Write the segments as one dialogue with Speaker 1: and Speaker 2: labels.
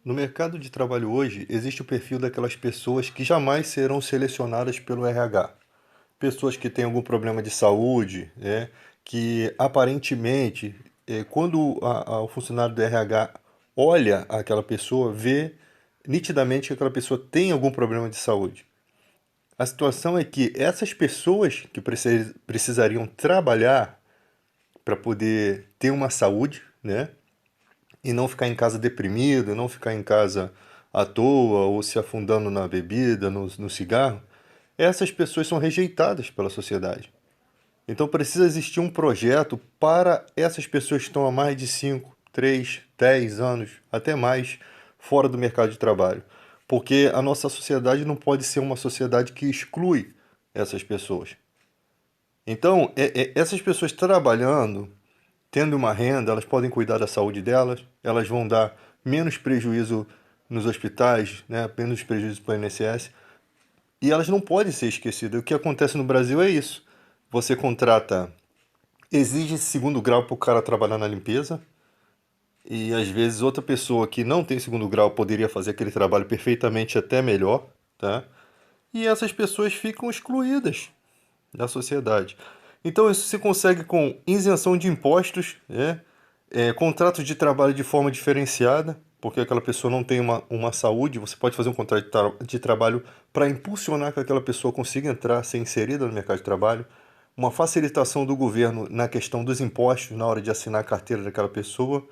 Speaker 1: No mercado de trabalho hoje, existe o perfil daquelas pessoas que jamais serão selecionadas pelo RH. Pessoas que têm algum problema de saúde, né, que aparentemente, quando o funcionário do RH olha aquela pessoa, vê nitidamente que aquela pessoa tem algum problema de saúde. A situação é que essas pessoas que precisariam trabalhar para poder ter uma saúde, né? E não ficar em casa deprimido, não ficar em casa à toa ou se afundando na bebida, no cigarro, essas pessoas são rejeitadas pela sociedade. Então precisa existir um projeto para essas pessoas que estão há mais de 5, 3, 10 anos, até mais, fora do mercado de trabalho. Porque a nossa sociedade não pode ser uma sociedade que exclui essas pessoas. Então, essas pessoas trabalhando, tendo uma renda, elas podem cuidar da saúde delas, elas vão dar menos prejuízo nos hospitais, né, menos prejuízo para o INSS, e elas não podem ser esquecidas. O que acontece no Brasil é isso. Você contrata, exige segundo grau para o cara trabalhar na limpeza, e às vezes outra pessoa que não tem segundo grau poderia fazer aquele trabalho perfeitamente até melhor, tá? E essas pessoas ficam excluídas da sociedade. Então isso se consegue com isenção de impostos, né? Contratos de trabalho de forma diferenciada, porque aquela pessoa não tem uma saúde, você pode fazer um contrato de trabalho para impulsionar que aquela pessoa consiga entrar, ser inserida no mercado de trabalho, uma facilitação do governo na questão dos impostos na hora de assinar a carteira daquela pessoa,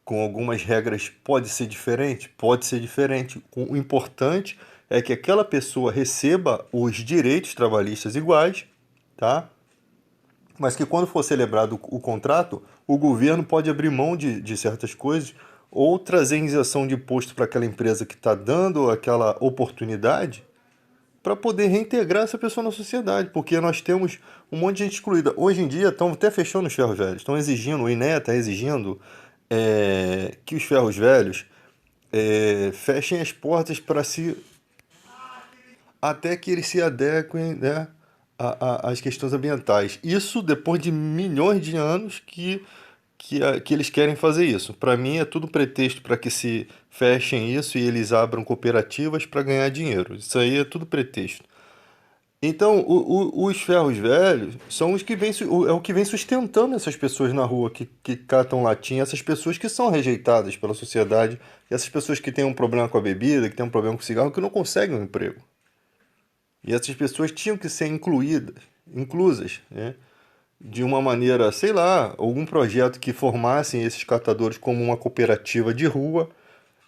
Speaker 1: com algumas regras pode ser diferente? Pode ser diferente. O importante é que aquela pessoa receba os direitos trabalhistas iguais, tá? Mas que quando for celebrado o contrato, o governo pode abrir mão de certas coisas ou trazer isenção de imposto para aquela empresa que está dando aquela oportunidade para poder reintegrar essa pessoa na sociedade, porque nós temos um monte de gente excluída. Hoje em dia estão até fechando os ferros velhos, estão exigindo, o INEA está exigindo que os ferros velhos fechem as portas para si até que eles se adequem, né, às questões ambientais. Isso depois de milhões de anos que eles querem fazer isso. Para mim é tudo pretexto para que se fechem isso e eles abram cooperativas para ganhar dinheiro. Isso aí é tudo pretexto. Então, os ferros velhos são os que é o que vem sustentando essas pessoas na rua que catam latinha, essas pessoas que são rejeitadas pela sociedade, essas pessoas que têm um problema com a bebida, que têm um problema com o cigarro, que não conseguem um emprego. E essas pessoas tinham que ser inclusas, né? De uma maneira, sei lá, algum projeto que formassem esses catadores como uma cooperativa de rua.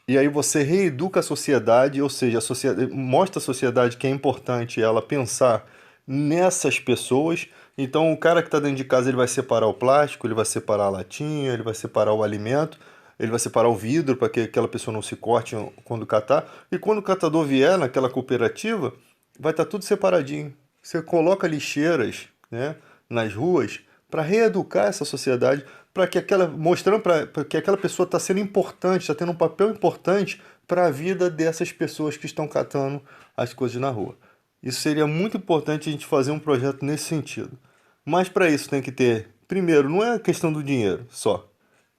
Speaker 1: E aí você reeduca a sociedade, ou seja, a sociedade, mostra à sociedade que é importante ela pensar nessas pessoas. Então o cara que está dentro de casa ele vai separar o plástico, ele vai separar a latinha, ele vai separar o alimento, ele vai separar o vidro para que aquela pessoa não se corte quando catar. E quando o catador vier naquela cooperativa, vai estar tudo separadinho. Você coloca lixeiras, né, nas ruas para reeducar essa sociedade, para que aquela mostrando para que aquela pessoa está sendo importante, está tendo um papel importante para a vida dessas pessoas que estão catando as coisas na rua. Isso seria muito importante a gente fazer um projeto nesse sentido. Mas para isso tem que ter, primeiro, não é a questão do dinheiro só.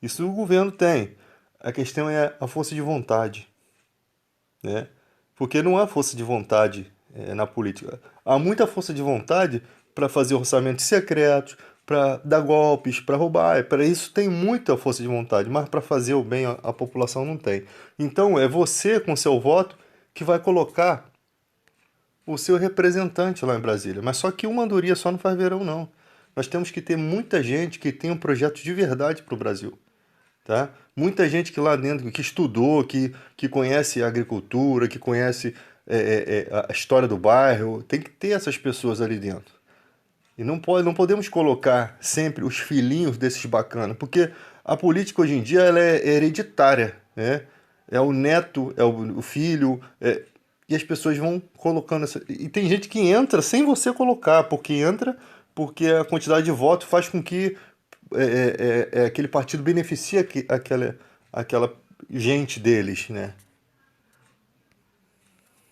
Speaker 1: Isso o governo tem. A questão é a força de vontade, né? Porque não há força de vontade na política. Há muita força de vontade para fazer orçamentos secretos, para dar golpes, para roubar. Para isso tem muita força de vontade, mas para fazer o bem a população não tem. Então é você, com seu voto, que vai colocar o seu representante lá em Brasília. Mas só que uma andorinha só não faz verão, não. Nós temos que ter muita gente que tenha um projeto de verdade para o Brasil, tá? Muita gente que lá dentro, que estudou, que conhece a agricultura, que conhece a história do bairro, tem que ter essas pessoas ali dentro. E não podemos colocar sempre os filhinhos desses bacanas, porque a política hoje em dia ela é hereditária, né? É o neto, é o filho, e as pessoas vão colocando essa. E tem gente que entra sem você colocar, porque entra porque a quantidade de votos faz com que aquele partido beneficie aquela gente deles, né?